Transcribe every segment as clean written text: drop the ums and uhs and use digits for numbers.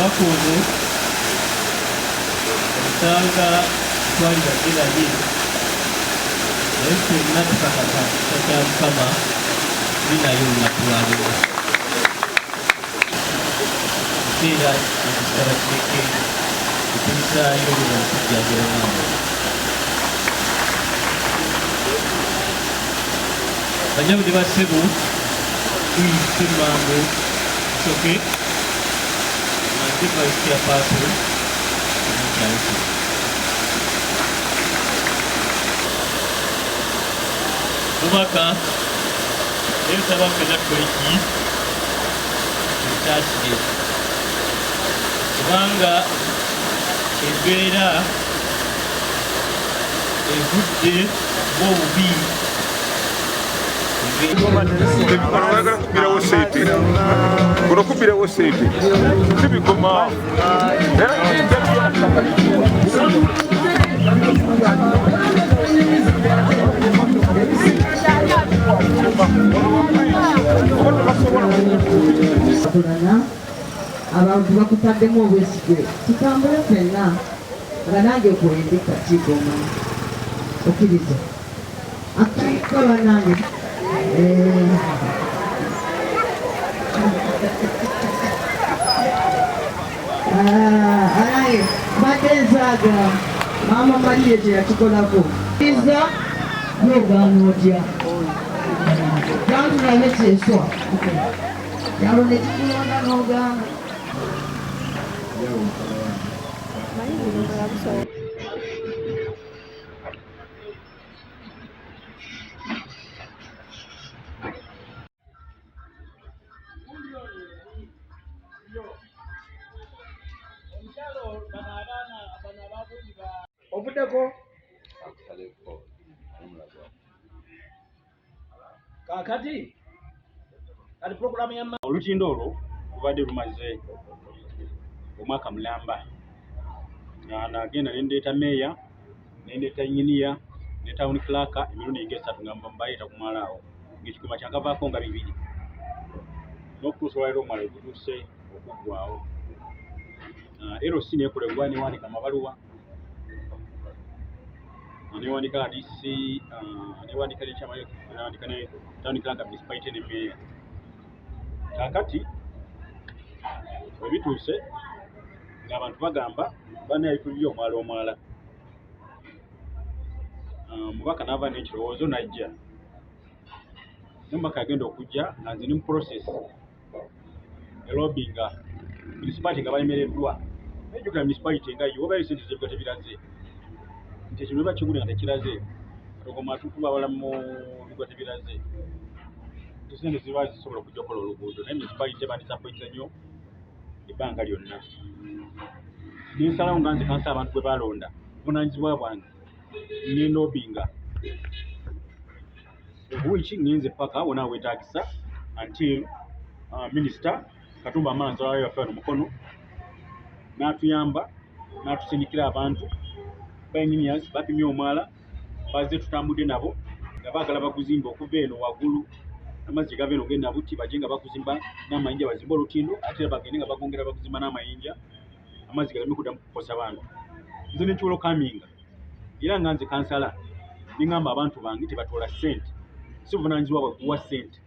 bakuze nsanga twali bageraye naye ffenna tukakasa kya Mukama binayo olunaku lwaliro ekiseera ekisaba kireke etulisaayo olwo okujjanjala omwana banyabudi ba ssebo tuyise mangu soke Vice Chairperson Mubaka ensaba fena koleki ekyakire kubanga embeera evudde bwobubi kubirawo sente kuno kubirawo sente tibikoma abantu bakutaddemu obwesige tutambule ffenna nga nange kuwendeka kigoma okkiriza akikola nange alaye badenzaaga mama Maria teyakikolako iza yogaana otya gantulabe kyeswa kyalo nekikulonda n'ogaana ovuddeko kakati kati puroguramu ya olutindo olwo lubadde lumaze omwaka mulamba nagenda nendeeta meeya nendeeta inginiya ne town clerk emirundi nga 3 nga mbaleeta kumwalaawo ngaekikuma kyakavaako nga 2 n'okutuusa olwaliro omwala gutuuse okuggwaawo LC nekolebwa newandika amabaluwa newandika RDC newandika nekyamayo newandika ne town clerk municipality ne meeya kakati webituuse ng'abantu bagamba banayitulira omwala omwala mubaka n'ava n'ekirowoozo najja nomubaka yagenda okujja nga nze ni mu process elobinga municipality nga bayemereddwa nejjukira municipality nga yo obayo sente zebiga tebiraze nti ekintu eba kigule nga tekiraze katogoma atutuba abala mu biga tebiraze sente ziba zisobola okujja okukola oluguudo naye municipality bandisappointa nnyo ebbanga lyonna nensalawo nga nze kansa abantu bwe balonda buvunaanyizibwa bwange ngenda obinga obuwiki ngenze paka wona wetaagisa until minisita Katumba Amanzi wayo yaffe wano mukono n'atuyamba n'atusindikira abantu ba engineers bapimye omwala baze tutambudde nabo nga baagala baguzimba okuva eno waggulu amazzi gava eno genda buti baje nga bakuzimba n'amayinja bazimba olutindo ate bagende nga bagongera bakuzimba n'amayinja amazzi galeme kuddamu kukosa bantu nze nekiwolo kaminga era nga nze kansala ningamba abantu bange tebatoola ssente si buvunaanyizibwa bwe kuwa ssente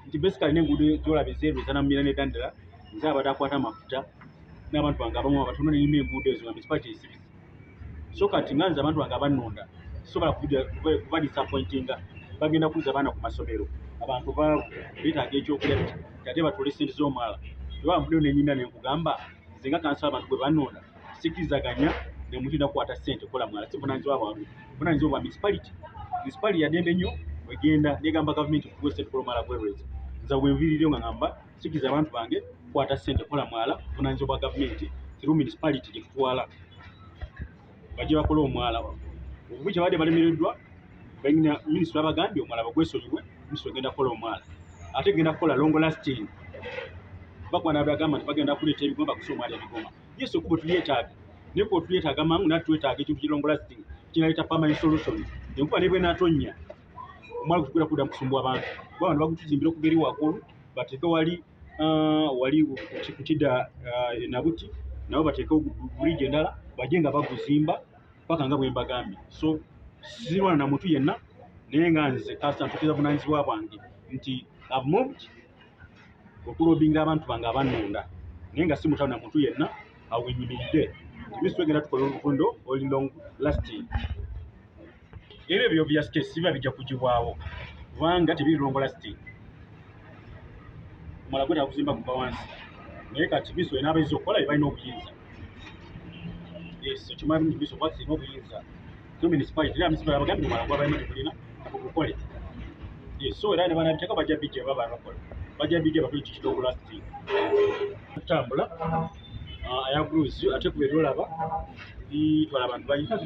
nti basically n'enguudo gy'olaba ezeeru ezanamira n'eddandala nze abadde akwata amafuta n'abantu bange abamu abatono nenima enguudo ezo nga municipality esibisi so kati nga nze abantu bange abannonda sisobola kuba disappointinga bagenda kuliza abaana ku masomero abantu beetaaga ekyokulya ate batoole ssente z'omwala eba mbudeyo nenyinda nenkugamba nze nga kansala abantu bwe bannonda sikkirizaganya nemutinda kukwata ssente kola mwala si buvunaanyizibwa bwange buvunaanyizibwa bwa municipality yadembe nnyo egenda negamba gavumenti kuwa ssente kola omwala gwerweza nza bwenviirireyo nga ngamba sikiriza abantu bange kukwata ssente kola mwala buvunaanyizibwa bwa gavumenti through municipality gyetutwala bajje bakole omwala obubi kyabadde balemereddwa minisita abagambye omwala bagwesonyiwe minisita egenda kukola omwala ate egenda kukola long lasting bakwana byagamba nti bagenda kuleeta ebigoma bakusa omwali ebigoma yesu okuba tulyetaaga naye kuba tulyetaaga mangu nati twetaaga ekintu ki long lasting kinaleeta permanent solution enkuba ne bwenatonya omwali gutukwera kudda mukusumbu abantu bano bagutuzimbira okugeri waggulu bateeke wali ku kidda nabuti nabo bateekewo buligi endala bajje nga baguzimba paka nga bwe mbagambye. So sirwana na muntu yenna naye nga nze kasita ntukiza bunaanyizibwa bwange nti I've moved okulobinga abantu bange abannonda naye nga si mutawuna muntu yenna awenyimiridde minisita twegenda tukola olukundo oli long lasting. Era ebyo bya skesi biba bijja kugibwawo kubanga tebiri long lasting. Omwala gwetaaga kuzimba kuva wansi naye kati minisita olina abayinza okukola bye balina obuyinza. Yes, ekimanyi minisita okwakisa olina obuyinza so municipality era municipality abagambye omwala gwabalina tegulina okukole. Yes, so era ne banabiteeka bajja bijja baba bakola bajja bijja bakole kiki long lasting. Tutambula ayaguzi ate kuba ebyolaba bitwala abantu banyika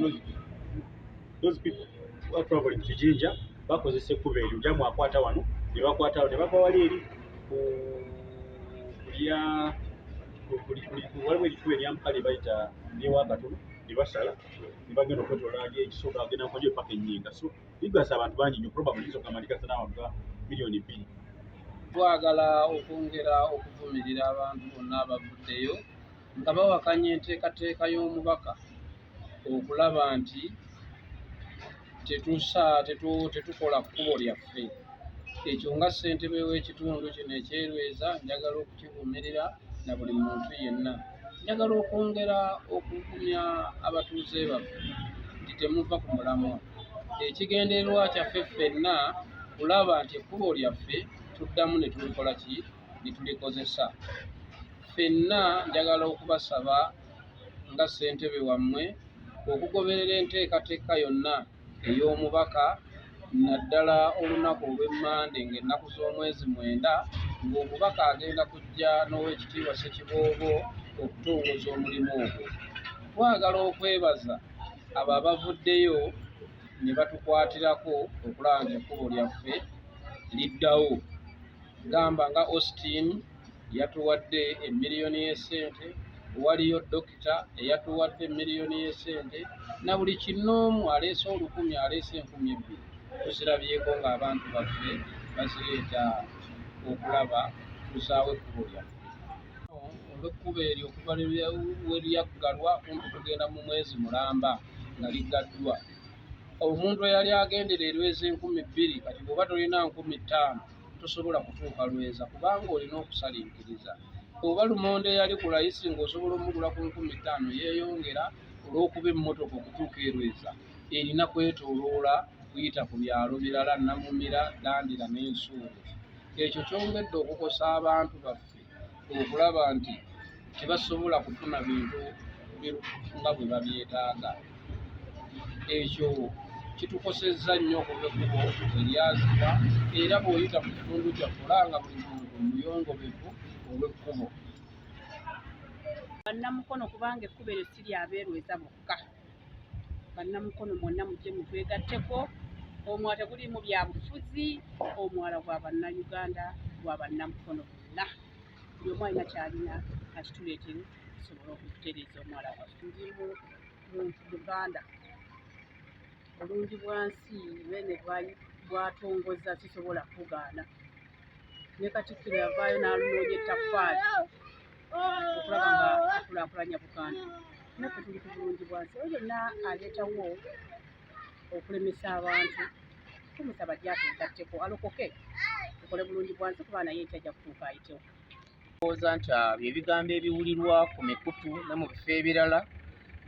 those people who are traveling to Jinja bakozesa ekkuba eryo ojja mwakwata wano ne bakwata wano ne bava wali eri waliwo ekikuba eryampale bayita newakatono ne basala ne bagenda okwetolala ekisooka bagenda nkojo epaka ennyinga. So bigasa abantu bangi nnyo probably yinza okugamba ndigasa n'abantu ga miliyoni 2. Twagala okwongera okuvumirira abantu bonna abavuddeyo nga bawakanya enteekateeka y'omubaka okulaba nti tetukola kkubo lyaffe. Ekyo nga ssentebe w'ekitundu kino eky'Elweza njagala okukivumirira na buli muntu yenna. Njagala okwongera okugumya abatuuze baffe nti temuva ku mulamwa. Ekigendererwa kyaffe ffenna kulaba nti ekkubo lyaffe tuddamu ne tulikola ki ne tulikozesa. Ffenna njagala okubasaba nga ssentebe wammwe okugoberera enteekateeka yonna ey'omubaka naddala olunaku olw'Emmande ng'ennaku z'omwezi 9 ng'omubaka agenda kujja n'Oweekitiibwa Ssekiboobo okutongoza omulimu ogwo. Twagala okwebaza abo abavuddeyo ne batukwatirako okulaba nti ekkubo lyaffe liddawo. Gamba nga Austin yatuwadde emiliyoni y'essente, waliyo dokita eyatuwadde emiliyoni y'essente, na buli kinoomu aleese 10,000 aleese 2,000. Tuzirabyeko ng'abantu baffe bazireeta okulaba tuzaawo ekkubo lyaffe. Olw'ekkubo eryo okuva we lyaggalwa kumpi tugenda mu mwezi mulamba nga liggaddwa. Omuntu eyali agendera Elweza 2,000 kati bw'oba tolina 5,000 tosobola kutuuka Lweza kubanga olina okusalinkiriza. Oba lumonde eyali ku layisi ng'osobola omugula ku 5,000 yeeyongera olw'okuba emmotoka okutuuka Elweza erina kwetooloola kuyita ku byalo birala Namumira, Dandira n'Ensuule. Ekyo kyongedde okukosa abantu baffe okulaba nti tebasobola kufuna bintu nga bwe babyetaaga. Ekyo kitukosezza nnyo okuva ekkubo eryaziba era bw'oyita mu kitundu kyaffe olanga buli muntu muyongobevu olw'ekkubo. Bannamukono kubanga ekkubo eryo si ly'Abeelweza bokka. Bannamukono mwonna mujje mutwegatteko. Omwala teguliimu bya bufuzi, omwala gwa bannayuganda gwa bannamukono bonna. Buli omu alina ky'alina akituleetere tusobole okutereeza omwala gwaffe. Ndi mu Uganda. Bulungi bwansi bene bwatongoza sisobola kugaana. Ne Katikkiro yavaayo n'alunoonya ettaffaali okulaba nga akulaakulanya Buganda. Naffe tuli ku bulungi bwansi. Oyo yonna aleetawo okulemesa abantu tumusaba gy'atwegatteko alokoke tukole bulungi bwansi kuba naye enkyajja kutuuka ayitewo. Ndowooza nti bye bigambo ebiwulirwa ku mikutu ne mu bifo ebirala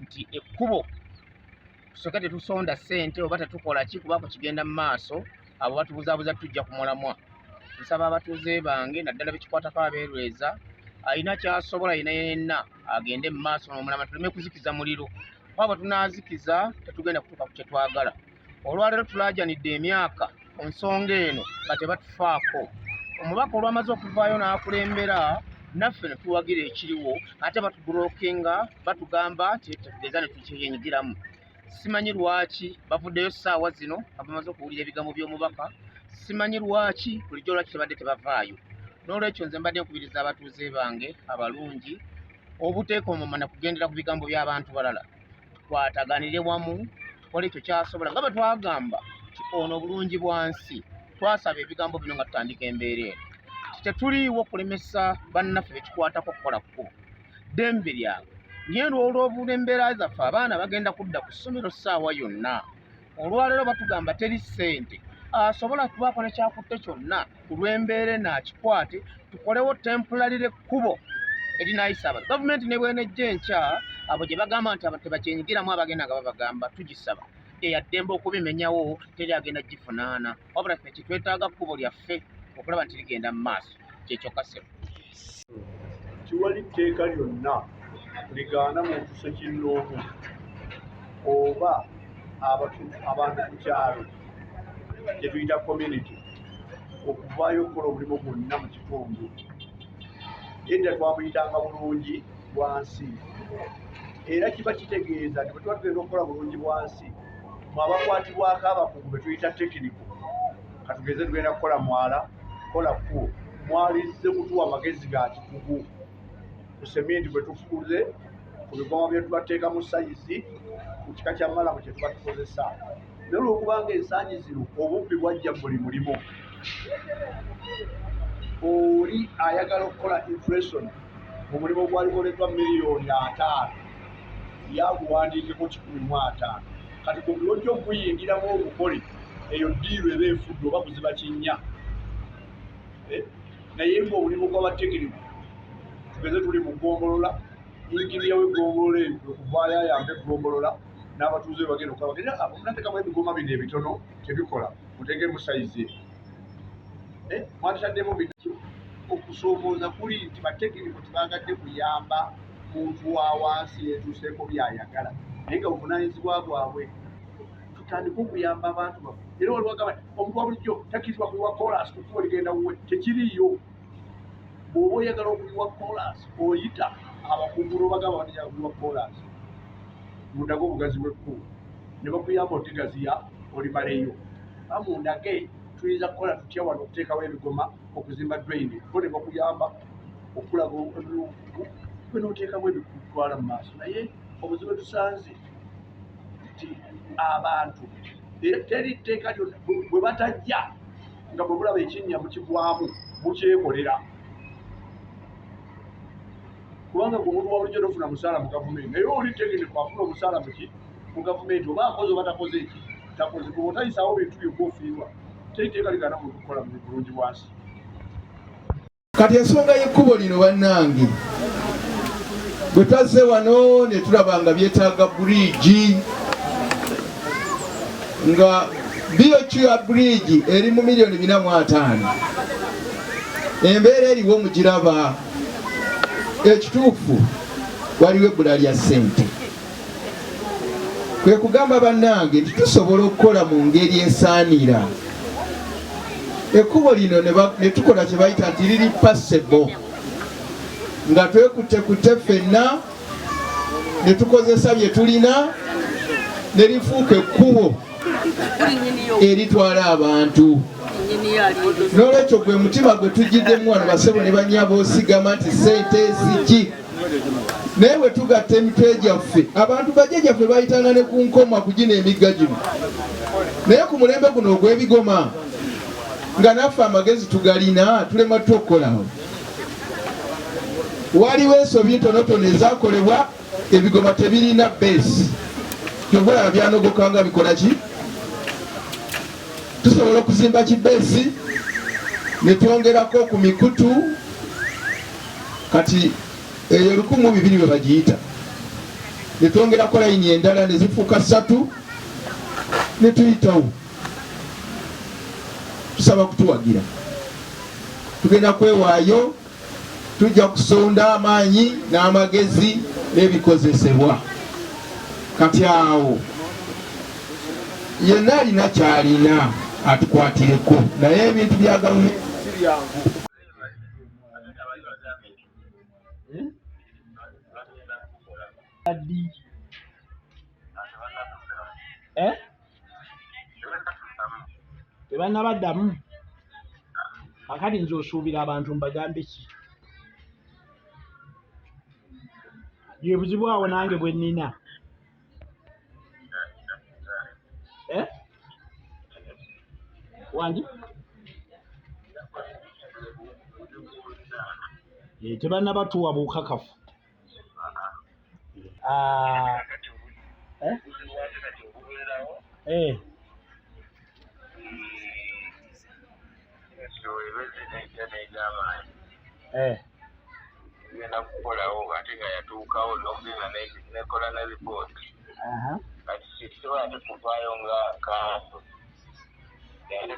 nti ekkubo tusooke tetusonda ssente oba tetukola ki kuba kugenda mu maaso abo batubuzaabuza tujja ku mulamwa. Nsaba abatuuze bange naddala bekikwatako Abeelweza alina kyasobola yenna agende mu maaso n'omulamwa tuleme kuzikiza muliro. Waba tunaazikiza tetugenda kutuuka ku kye twagala. Olwaleero tulaajanidde emyaka ku nsonga eno nga tebatufaako. Omubaka olwamaze okuvaayo n'akulembera naffe ne tuwagira ekiriwo ate batubulookinga batugamba nti tetugeza ne tukyenyigiramu. Simanyi lwaki bavuddeyo ssaawa zino nga bamaze okuwulira ebigambo by'omubaka simanyi lwaki bulijjo lwaki tebadde tebavaayo. N'olwekyo nze mbadde nkubiriza abatuuze bange abalungi obuteeka omumana kugendera ku bigambo by'abantu balala, tukwataganire wamu tukola ekyo kyasobola nga bwe twagamba nti ono bulungi bwa nsi. Twasaba ebigambo bino nga tutandika embeera eno tetuliiwo kulemesa bannaffe bekikwatako okukola kkubo ddembe lyabwe. Naye olw'embeera zaffe abaana bagenda kudda ku ssomero ssaawa yonna. Olwaleero batugamba teri ssente asobola kubaako ne kyakutte kyonna ku lw'embeera eno akikwate tukolewo tempularire ekkubo erinayisa abantu. Gavumenti ne bwenejja enkya abo gye bagamba nti tebakyenyigiramu abagenda nga babagamba tugisaba eyaddembe okubimenyawo teri agenda gifunaana. Wabula ffe kitwetaaga kkubo lyaffe okulaba nti ligenda mu maaso kyekyo kasebo. Tiwali tteeka lyonna ligaana muntu ssekinnoomu oba abantu ku kyalo kye tuyita community okuvaayo okukola omulimu gwonna mu kitundu. Edda twamuyitanga bulungi bwa nsi, era kiba kitegeeza nti bwe tuba tugenda okukola bulungi bwa nsi mwe abakwatibwako abakugu be tuyita tekiniko, katugeze tugenda kukola mwala kukola kkubo, mwalizze kutuwa amagezi ga kikugu ku seminti bwe tufukuze ku bigoma bye tubateeka mu sayizi ku kika kya malamu kye tuba tukozesa. Naye olwokubanga ensangi zino obubbi bwajja mu buli mulimu, oli ayagala okukola inflation mu mulimu gwalikoleddwa $5,000,000 yaguwandiikeko 150. Kati ku bulojja okuguyingiramu obukole eyo ddiiru eba efudde oba kuziba kinnya. Naye ng'omulimu gw'abatekiniko tugeze tuli mu ggombolola, inginiya w'eggombolola eyo okuvaayo ayambe eggombolola n'abatuuze bagenda okukaba munateekamu ebigoma bino ebitono tebikola muteekemu sayizi mwataddemu okusoomooza kuli nti batekiniko tebagadde kuyamba muntu wa wansi yetuuseeko byayagala, naye nga buvunaanyizibwa bwabwe tutandika okuyamba abantu baffe. Era waliwagamba omuntu wa bulijjo takkirizibwa kuyiwa kolansi kukuba ligenda wuwe, tekiriiyo. Bw'oba oyagala okuyiwa kolansi oyita abakugu n'obagamba batajagala kuyiwa kolansi mundage obugazi bw'ekkubo ne bakuyamba otegaziya olimaleyo bamundage tuyinza kukola tutya wano okuteekawo ebigoma okuzimba drain bo ne bakuyamba okulaga olukugu gwe n'oteekamu ebikutwala mu maaso. Naye obuzibu tusanze nti abantu teri tteeka lyonna bwe batajja nga bwe bulaba ekinnya mukigwamu mukyekolera, kubanga gwe omuntu wa bulijjo tofuna musaala mu gavumenti, naye oli tekiniko afuna omusaala mu gavumenti oba akoze oba takoze eki takoze. Bwe otayisaawo bintu byonna ofiirwa teri tteeka ligaana muntu kukola mu bulungi bwa nsi. Kati ensonga y'ekkubo lino bannange bwe twazze wano ne tulaba nga byetaaga buriigi, nga BOQ ya buriigi eri mu $450,000. Embeera eriwo mugiraba, ekituufu waliwo ebbula lya ssente. Kwe kugamba bannange nti tusobola okukola mu ngeri esaanira. Ekkubo lino ne tukola kye bayita nti liri passable, nga twekutte ffenna ne tukozesa bye tulina ne lifuuka ekkubo eritwala abantu. N'olwekyo gwe mutima gwe tugiddemu wano basebo ne bannyabo osigama nti ssente ziki. Naye bwe tugatta emitwe gyaffe, abantu bajjajjaffe bayitanga ne ku nkoma kugina emigga gino, naye ku mulembe guno ogw'ebigoma nga naffe amagezi tugalina tulema tukolawo. Waliwo ensobi ntonotono ezaakolebwa, ebigoma tebirina beesi, kyova byanogoka nga bikola ki. Tusobola okuzimba kibeesi ne twongerako ku mikutu, kati eyo 1,200 bwe bagiyita, ne twongerako layini endala ne zifuuka Ssatu ne tuyitawo. Tusaba kutuwagira, tugenda kwewaayo, tujja kusonda amaanyi n'amagezi n'ebikozesebwa. Kati awo yenna alina kyalina atukwatireko, naye ebintu bya gavumenti si byangu. tebannabaddamu kakati nze osuubira abantu mbagambe ki ye buzibu awo nange bwe nnina wandi tebannabatuwa bukakafu genda kukolawo ate nga yatuukawo n'okugenda nekola ne ripooti kati kisobola tekuvaayo nga kanso naye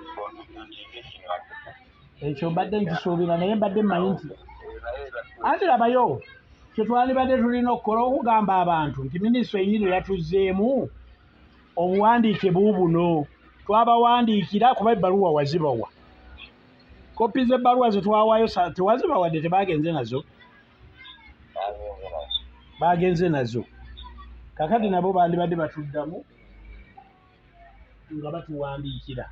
ekyo mbadde nkisuubira naye mbadde mmanyi nti anti labayo kyetwandibadde tulina okukola okugamba abantu nti minisitule enyini yatuzzeemu obuwandiike buubuno twabawandiikira kuba ebbaluwa wazibawa kopi z'ebbaluwa zetwawaayo tewazibawadde tebagenze nazo bagenze nazo kakati nabo bandibadde batuddamu nga batuwandiikira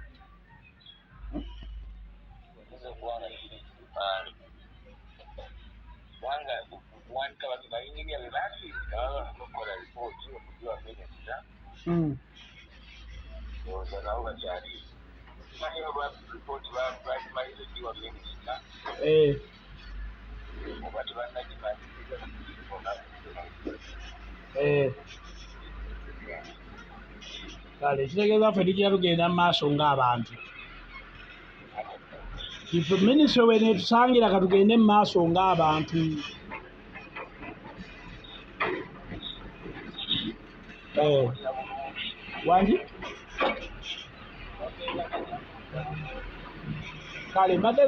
kale ekitegeeza ffe tujja tugenda mu maaso ng'abantu ife minisitule bweneetusangira katugende mu maaso ng'abantu wangi kale mbadde